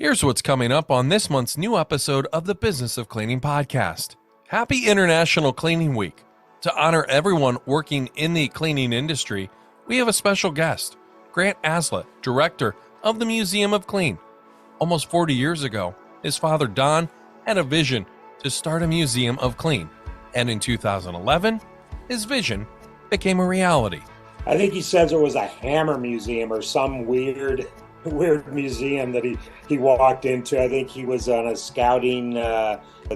Here's what's coming up on this month's new episode of the Business of Cleaning podcast. Happy International Cleaning Week. To honor everyone working in the cleaning industry, we have a special guest, Grant Aslett, director of the Museum of Clean. Almost 40 years ago, his father Don had a vision to start a Museum of Clean, and in 2011, his vision became a reality. I think he says it was a hammer museum or some weird museum that he walked into. I think he was on a scouting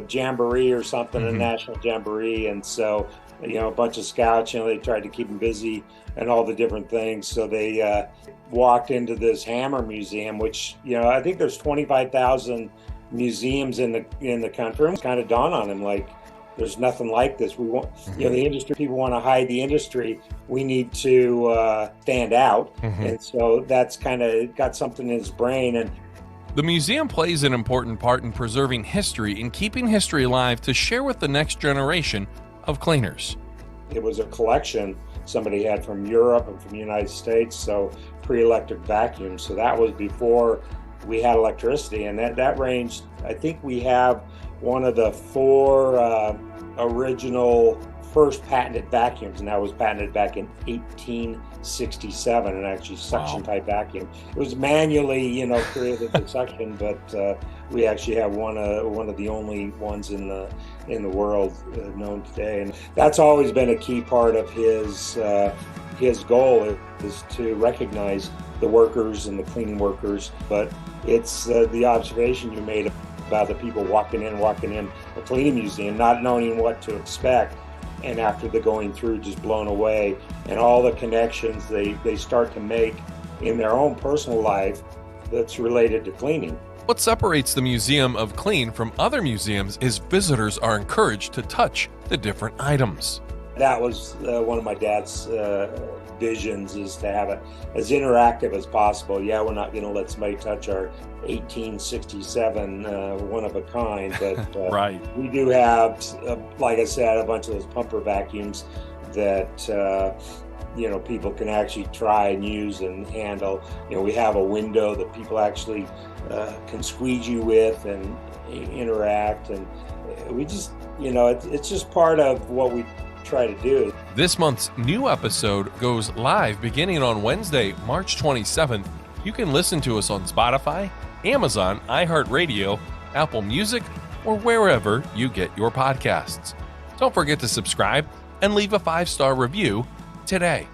jamboree or something, a national jamboree, and so a bunch of scouts, they tried to keep him busy and all the different things. So they walked into this hammer museum, which I think there's 25,000 museums in the country. It's kind of dawned on him like, there's nothing like this. We want, the industry, people want to hide the industry. We need to stand out. And so that's kind of got something in his brain. And the museum plays an important part in preserving history and keeping history alive to share with the next generation of cleaners. It was a collection somebody had from Europe and from the United States, so pre-electric vacuums. So that was before we had electricity, and that ranged, I think we have one of the four original first patented vacuums, and that was patented back in 1867, and actually suction type vacuum. It was manually, created the suction, but we actually have one of the only ones in the world known today, and that's always been a key part of his goal is to recognize the workers and the cleaning workers. But it's the observation you made about the people walking in a cleaning museum, not knowing what to expect, and after the going through, just blown away, and all the connections they start to make in their own personal life that's related to cleaning. What separates the Museum of Clean from other museums is visitors are encouraged to touch the different items. That was one of my dad's visions, is to have it as interactive as possible. Yeah, we're not going to let somebody touch our 1867 one of a kind, but right. We do have, like I said, a bunch of those pumper vacuums that people can actually try and use and handle. We have a window that people actually can squeegee with and interact, and we just it's just part of what we try to do. This month's new episode goes live beginning on Wednesday, March 27th. You can listen to us on Spotify, Amazon, iHeartRadio, Apple Music, or wherever you get your podcasts. Don't forget to subscribe and leave a 5-star review today.